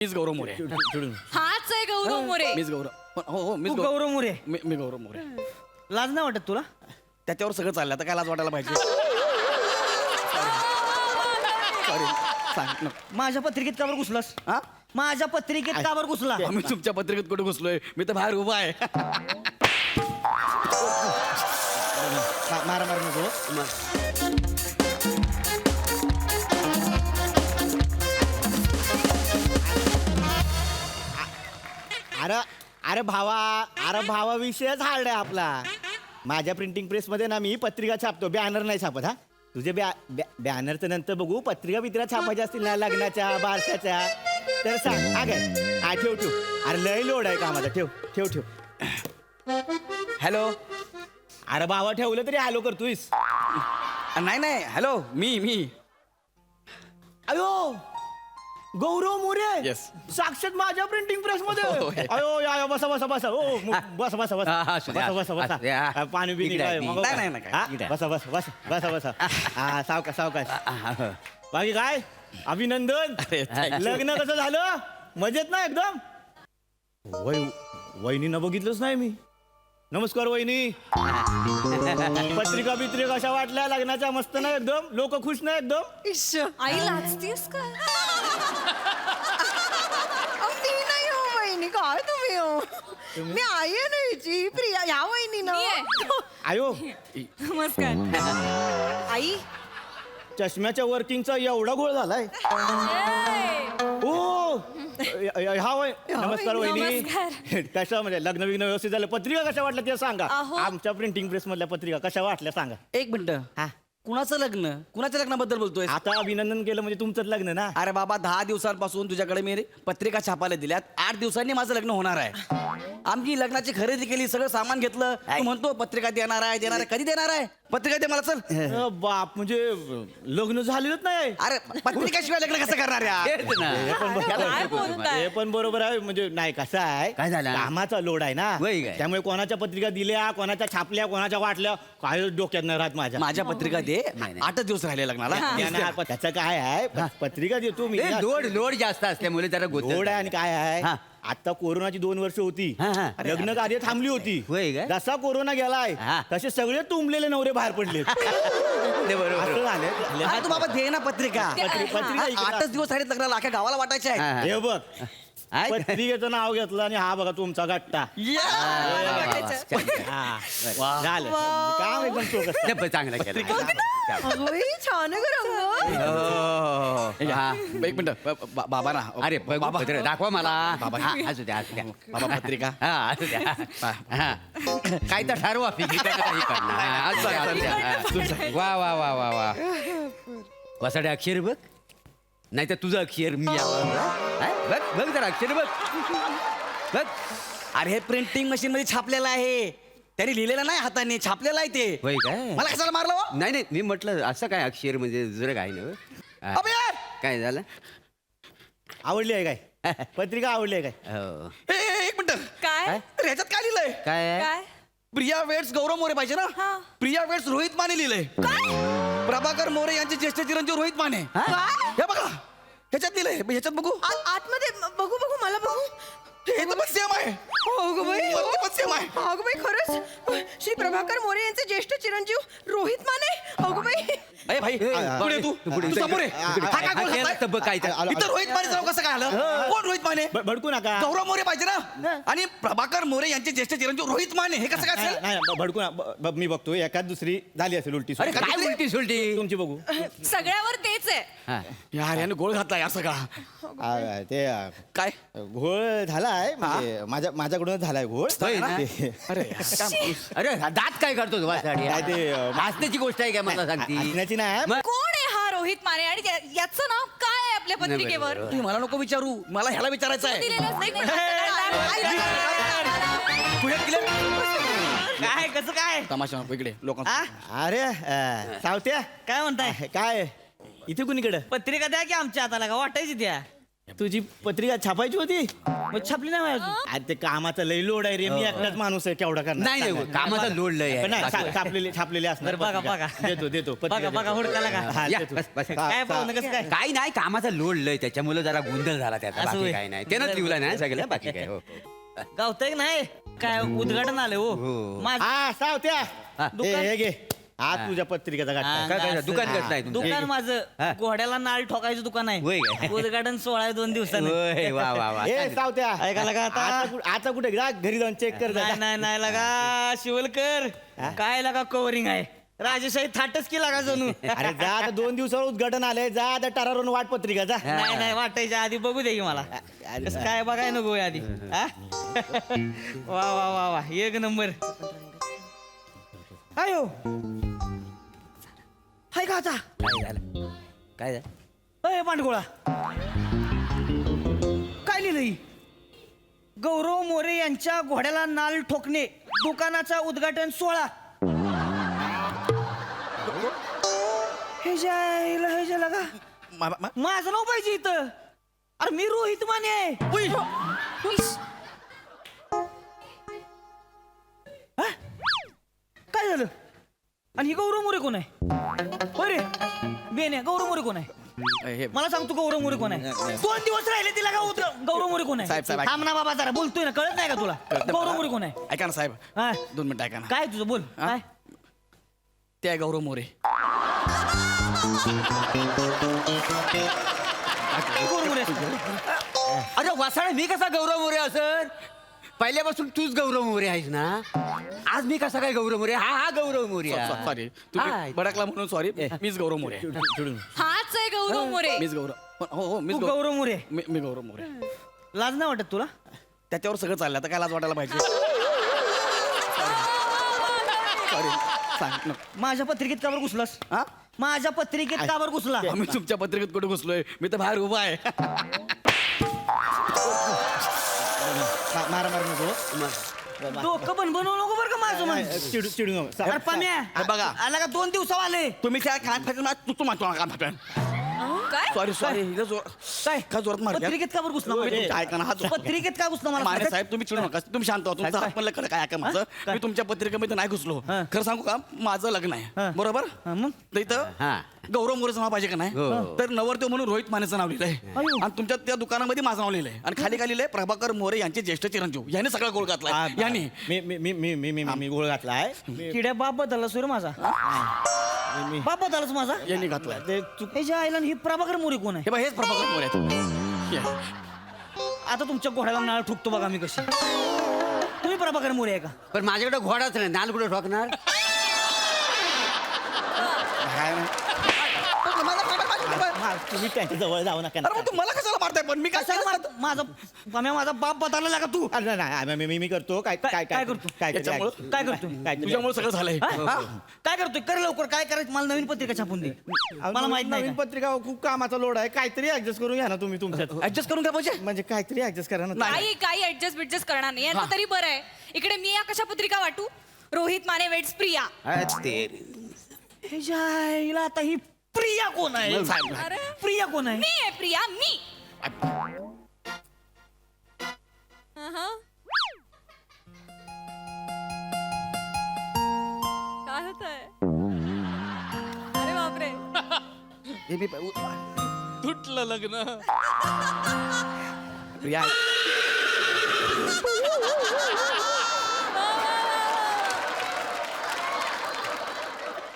मीच गौरव मोरे. हाच आहे गौरव मोरे. मीच गौरव. हो मीच तू गौरव मोरे. मी गौरव मोरे. लाज नाही वाटत तुला? त्याच्यावर सगळं चाललं आता काय लाज वाटायला पाहिजे. सॉरी सांग नको. माझ्या पत्रिकेत का बरं घुसलास? हा माझ्या पत्रिकेत का बरं घुसला? आम्ही तुमच्या पत्रिकेत कुठे घुसलोय? मी तर बाहेर उभा आहे. मारा मार नको. अरे अरे भावा विषयच हार्ड आहे आपला. माझ्या प्रिंटिंग प्रेसमध्ये ना मी पत्रिका छापतो, बॅनर नाही छापत. हा तुझे बॅनरचं नंतर बघू. पत्रिका छापायच्या असतील ना लग्नाच्या बारशाच्या तर सांग. हा काय हा ठेव ठेव. अरे लय लोड आहे कामाचा. ठेव ठेव ठेव. हॅलो. अरे भावा ठेवलं तरी हॅलो करतोयस? नाही हॅलो. मी अयो गौरव मोरे. Yes. साक्षात माझ्या प्रिंटिंग प्रेस मध्ये. हो, अयो या बसा बसा बसा. ओ बसा बसा हा, बसा असू द्या, बसा बसा असू द्या. बसा. पाणी बिनी इकडे काय आहे, मागव नाही, का? नाही, हा? इकडे आहे. बसा बसा बसा बसा बसा. हा सावकाश. बाकी काय अभिनंदन. अरे, thank you. लग्न कसं झालं? मजेत ना एकदम? वहिनीनं बघितलंच नाही मी. नमस्कार वहिनी. पत्रिका बित्रिका कशा वाटल्या लग्नाच्या? मस्त ना एकदम? लोक खुश ना एकदम? आई लाजतीस का? मी नाही हो वहिनी. काय तुम्ही हो? मी आई आहे ना हिची प्रिया. या वहिनी ना. आयो नमस्कार आई. चष्म्याच्या वर्किंगचा एवढा घोळ झालाय. ओ हा वय नमस्कार वहिनी. नमस्कार. कशा म्हणजे लग्न विग्न व्यवस्थित झालं? पत्रिका कशा वाटल्या ते सांगा. अहो. आमच्या प्रिंटिंग प्रेस मधल्या पत्रिका कशा वाटल्या सांगा. एक मिनिट. हा कुणाचं लग्न? कुणाच्या लग्नाबद्दल बोलतोय? आता अभिनंदन केलं म्हणजे तुमचंच लग्न ना. अरे बाबा 10 दिवसांपासून तुझ्याकडे मी पत्रिका छापायला दिल्यात. 8 दिवसांनी माझं लग्न होणार आहे. आमची लग्नाची खरेदी केली, सगळं सामान घेतलं. तू म्हणतो पत्रिका देणार आहे. कधी देणार आहे? पत्रिका दे मला. चल. बाप म्हणजे लग्न झालेलंच नाही. अरे पत्रिकाशिवाय लग्न कसं करणार यार? तेच ना. काय बोलताय? हे पण बरोबर आहे. म्हणजे नाही कसं आहे काय झालं? कामाचा लोड आहे ना. वय काय? त्यामुळे कोणाच्या पत्रिका दिल्या, कोणाच्या छापल्या, कोणाच्या वाटल्या काय डोक्यात नाही राहत माझ्या. माझ्या पत्रिका दे. नाही, नाही. 8 दिवस राहिले लग्नाला. त्याचं काय आहे पत्रिका देतो मी. ते लोड जास्त असल्यामुळे जरा गोंधळ गोड आहे आणि काय आहे हा. आता कोरोनाची 2 वर्ष होती. हा, हा. लग्न कार्य थांबली होती. होय काय? जसा कोरोना गेलाय हा. तसे सगळे तुंबलेले नवरे बाहेर पडले. ते बरोबर. असं झालंय. अरे तू बाबा दे ना पत्रिका. पत्रिका इकडं. 8च दिवस राहिले लग्नाला. अख्या गावाला वाटायचे आहे. हा. हे बघ आहे? पत्रिकेचं नाव घेतलं आणि हा बघा तुमचा गट्टा. हा. झालं काम एकदम चोख असतं. ते चांगलं केलं. छान आहे गं रंग. हो. हा. एक मिनिट. बाबा ना. अरे बघ, बाबा. पत्र दाखवा मला. बाबा. हा, असू द्या असू द्या. बाबा पत्रिका. हा असू द्या. हा. काय तर ठरवा फिकी त्याला काही करणार. हा, असू द्या, असू द्या. वा वा वा वा वा. वसाडे अक्षर बघ. नाही तर तुझं अक्षर मी बघ बघ जरा अक्षर बघ बघ. अरे हे प्रिंटिंग मशीन मध्ये छापलेलं आहे. त्यांनी लिहिलेलं नाही हाताने, छापलेलं आहे ते. होय काय? मला कशाला मारलं हो? नाही नाही मी म्हटलं असं काय अक्षर म्हणजे जरा काय ना अबे यार! काय झालं? आवडली आहे काय पत्रिका? आवडली आहे काय? हो. एक मिनिट. काय अरे ह्याच्यात काय लिहिलंय? काय आहे? काय प्रिया वेट्स गौरव मोरे पाहिजे ना. हा. प्रिया वेट्स रोहित माने लिहिलंय. प्रभाकर मोरे यांचे ज्येष्ठ चिरंजीव रोहित माने. काय हे बघा ह्याच्यात लिहिलंय. ह्याच्यात बघू. आतमध्ये बघू मला बघू. हे तर पण सेम आहे. अगं बाई, वरती पण सेम आहे. अगं बाई खरंच श्री प्रभाकर मोरे यांचे ज्येष्ठ चिरंजीव रोहित माने. अगं बाई अरे भाई पुढे तू तू समोर आहे. हा काय गोल घातलाय? तर बघ काय ते. इथं रोहित मानेचं नाव कसं काय आलं? कोण रोहित माने? भडकू नका. गौरव मोरे पाहिजे ना. आणि प्रभाकर मोरे यांचे ज्येष्ठ चिरंजीव रोहित माने हे कसं काय नाही, असेल? नाही, भडकू नका. मी बघतो एकाच दुसरी झाली असेल उलटी अरे सुलटी. काय उलटी सुलटी. तुमची बघू. सगळ्यावर तेच आहे. हा. यार याने गोळ घातला यार सगळा. ते काय? घोळ झालाय म्हणजे माझ्याकडूनच झालाय घोळ. होय ना? ते- अरे यार, काय माणूस. अरे दात काय करतो वासाडी? काय ते, हसण्याची गोष्ट आहे काय मला सांगती? हसण्याची नाही. मग? कोण आहे हा रोहित माने आणि याचं नाव काय आहे आपल्या पत्रिकेवर? बरोबर. तुम्ही मला नको विचारू. मला ह्याला विचारायचं आहे. दिलेलंच नाही. तू हे केलं? काय कसं काय? तमाशा नको इकडे लोक. अरे सावत्या काय म्हणताय? काय इथे कुणीकडे? पत्रिका द्या की आमच्या हाताला का वाटायची द्या. तुझी पत्रिका छापायची होती मग छापली नाही अजून. आज ते कामाचा लई लोड आहे रे मी एकटाच माणूस आहे केवढा करणार नाही नाही कामाचा लोड लय आहे. पण नाही, बाकी- छापलेले असणार बरं, बघा, पत्रिका. बघा. देतो बघा हुडकाला का हा, या, देतो. बस, बस. काय पाहुणं कसं काय काही नाही कामाचा लोड लय त्याच्यामुळे जरा गोंधळ झाला त्याचा असं बाकी होय. काय नाही त्यानंच लिहिला नाही सगळं बाकी काय हो. गावतंय नाही काय उद्घाटन आलं हो हो. माझं हा सावत्या हा. दुकान हे घे आज तुझ्या पत्रिकेचा हा, गाठा काय काय असं. दुकान कसं आहे तुमचं? दुकान हा. माझं घोड्याला नाळ ठोकायचं दुकान होय आहे काय? उद्घाटन 16 आहे 2 दिवसांनी होय, वा वा वा ए सावत्या ऐकायला का आता? आता कुठे जा घरी जाऊन चेक कर जा. नाही लगा शिवलकर काय लगा कव्हरिंग आहे राजेशाही थाटच की लागा जणू अरे जा आता 2 दिवसावर उद्घाटन आलंय जा आता टरारून वाट पत्रिका जा नाही वाटायच्या आधी बघू दे की मला कसं काय बघाय नको होय आधी हा? वा वा वा वा एक नंबर आयो हाय का आता काय झालं काय झालं अय पांडगोळा काय लिहिलंय गौरव मोरे यांच्या घोड्याला नाल ठोकणे दुकानाचा उद्घाटन 16 हे जायला का माझं नाव पाहिजे इथं अरे मी रोहित माने आहे हा? काय झालं आणि ही गौरव मोरे कोण आहे होय रे बेने गौरव मोरे कोण आहे हे मला सांग तू गौरव मोरे कोण आहे 2 दिवस राहिले तिला का उतर गौरव मोरे कोण आहे साहेब, थांब ना बाबा जरा बोलतोय ना कळत नाही का तुला गौरव मोरे कोण आहे ऐका ना साहेब हा 2 मिनिटं ऐका ना काय तुझं बोल हा? काय ते आहे गौरव मोरे गौरव मोरे असतं. अरे वासाळे मी कसा गौरव मोरे असर पहिल्यापासून तूच गौरव मोरे आहेस ना आज मी कसा काय गौरव मोरे हा गौरव मोरे आहे. सॉरी हा. तुम्ही भडकला म्हणून सॉरी मीच गौरव मोरे हाच आहे गौरव मोरे मीच गौरव हो तू मीच गौरव मोरे मी गौरव मोरे लाज नाही वाटत तुला त्याच्यावर सगळं चाललं आता काय लाज वाटायला पाहिजे सॉरी सांग नको. माझ्या पत्रिकेत कावर घुसलास हा माझ्या पत्रिकेत कावर घुसला आम्ही तुमच्या पत्रिकेत कुठे घुसलोय मी तर बाहेर उभा आहे मारा नको डोकं पण बनवू नको बरं का माझं मन चिडू नको अरे पाम्या हे बघा. आला का 2 दिवसावर आले तुम्ही काय कान फाटून तू मागतो कान फाटून काय सॉरी काय का जोरात मार पत्रिकेत कावर घुसला म्हणजे? काय का ना हा पत्रिकेत का घुसला मला माने सांग. साहेब तुम्ही चिडू नका तुम्ही शांत व्हा तुमचं हात म्हणलं काय ऐका माझं काय? मी तुमच्या पत्रिकेमध्ये नाही घुसलो हा. खरं सांगू का माझं लग्न हा. आहे बरोबर हा, मग तर इथं हा गौरव मोरेचं नाव पाहिजे का नाही हो. तर नवरदेव म्हणून रोहित मानेचं नाव लिहिलंय अयो. आणि तुमच्या त्या दुकानामध्ये माझं नाव लिहिलंय आणि खाली काय लिहिलंय प्रभाकर मोरे यांचे ज्येष्ठ चिरंजीव यांनी सगळा गोळ घातलाय यांनी मी गोळ घातलाय किड्या बाप बदलला सुरू माझा बाप बदललाच माझा यांनी घातलाय ते त्याच्या आईला आणि ही प्रभाकर मोरे कोण आहे हे बघ हेच प्रभाकर मोरे आहेत. आता तुमच्या घोड्याला नाळ ठुकतो बघा मी कशी तुम्ही प्रभाकर मोरे आहे का पण माझ्याकडे घोडाच नाही नाल कुठे ठोकणार काय नाही. तुम्ही त्यांच्या जवळ जाऊ नका अरे मग तू मला कशाला मारताय पण मी काय कशाला मारतो? माझा बाप बदलला लागा तू अरे नाही मी करतो काय काय करतो? याच्यामुळं? काय करतो तुझ्यामुळे सगळं झालंय हा? काय करतोय कर लवकर काय करायचं मला नवीन पत्रिका छापून दे मला माहित नाही नवीन का? पत्रिका खूप कामाचा लोड आहे काहीतरी ऍडजस्ट करून घ्या ना तुम्ही तुमच्यात ऍडजस्ट करून काय पाहिजे म्हणजे काहीतरी ऍडजस्ट करा ना काही काही ऍडजस्ट बिडजस्ट करणार नाही यांचं तरी बरं आहे इकडे मी या कशा पत्रिका वाटू रोहित माने वेट्स प्रिया हे जायला आता ही प्रिया कोण आहे अरे प्रिया कोण आहे मी आहे प्रिया मी अहं. काय होत आहे अरे बापरे तुटलं लग्न प्रिया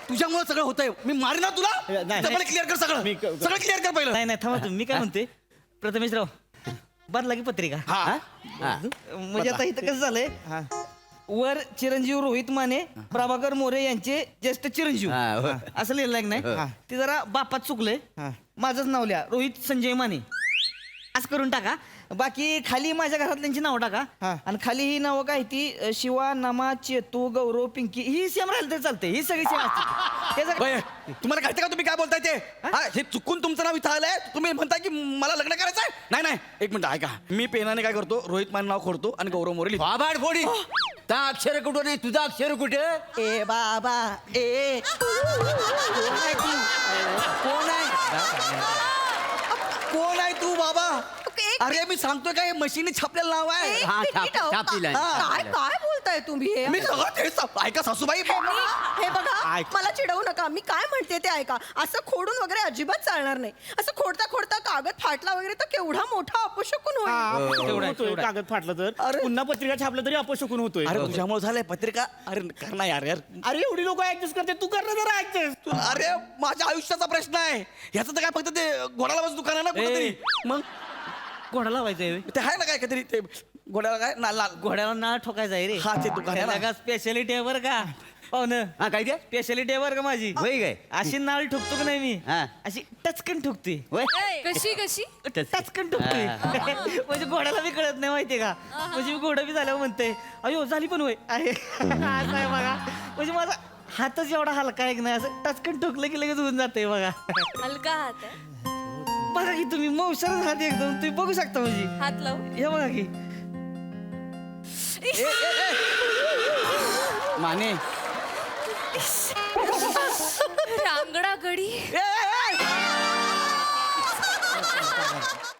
तुझ्यामुळे सगळं होतंय मी मारेन ना तुला नाही. तर मला क्लिअर कर सगळं सगळं क्लिअर कर पहिलं नाही थांबा तुम्ही मी काय म्हणते प्रथमेशराव बदला की पत्रिका हा म्हणजे आता इथं कसं झालंय वर चिरंजीव रोहित माने प्रभाकर मोरे यांचे ज्येष्ठ चिरंजीव हा, हो. असं लिहिलं की नाही ते जरा बापात चुकलंय हा. माझंच नाव लिहा रोहित संजय माने असं करून टाका बाकी खाली माझ्या घरातल्यांची नावं टाका हा. आणि खाली ही नावं काय ती शिवा नमा चेतू गौरव पिंकी ही सेम राहिलं तरी चालते ही सगळी सेम असते ते जर- बय, तुम्हाला कळतं का तुम्ही काय बोलताय ते हा, हे चुकून तुमचं नाव इथं आलंय तुम्ही म्हणताय की मला लग्न करायचंय नाही नाही एक मिनिट ऐका मी पेनाने काय करतो रोहित मान नाव खोडतो आणि गौरव मोरे लिहितो. बाबाड फोडी त्या अक्षर कुठं नाही तुझा अक्षर कुठे ए बाबा ए कोण आहे ती? कोण आहे कोण आहे तू बाबा एक- अरे मी सांगतोय काय मशीने छापलेलं नाव आहे एक हा, मिनिट छाप- अहो, छापील आहे, काय छापील आहे. काय बोलताय तुम्ही हे मी सगळं तेच ऐका सासूबाई हे बघा ऐक. मला चिडवू नका मी काय म्हणते ते ऐका असं खोडून वगैरे अजिबात चालणार नाही असं खोडता खोडता कागद फाटला वगैरे तर केवढा मोठा अपशकुन होईल तेवढं आहे, होतोय, तेवढं आहे. कागद फाटलं तर अरे. पुन्हा पत्रिका छापलं तरी अपशकून होतोय अरे तुझ्यामुळे झालंय पत्रिका अरे कर ना यार यार अरे एवढी लोक ऍडजस्ट करते तू कर ना जरा ऍडजस्ट तू- अरे माझ्या आयुष्याचा प्रश्न आहे ह्याचं तर काय फक्त ते घोडाला बस दुकान आहे ना कुठेतरी मग घोडा लावायचंय ते आहे ना काय काहीतरी ते घोड्याला काय ना लाल घोड्याला नाळ ठोकायचा आहे रे हा, ते दुकान आहे ना. का स्पेशालिटी आहे बरं का पाहुणं हा काय ते स्पेशालिटी आहे बरं का माझी होय काय अशी नाळ ठोकतो का नाही मी हा. अशी टचकन ठोकते होय कशी कशी टचकन ठोकते म्हणजे घोड्याला बी कळत नाही माहितीये का म्हणजे मी घोडा बी झाल्यावर म्हणते अयो झाली पण होय आहे असं आहे बघा म्हणजे माझा हातच एवढा हलका आहे की नाही असं टचकन ठोकलं की लगेच होऊन जाते बघा हलका हात आहे बघा की तुम्ही मौसरच हात एकदम तुम्ही बघू शकता म्हणजे हात लाव हे बघा की माने रांगडा गडी ए, ए, ए!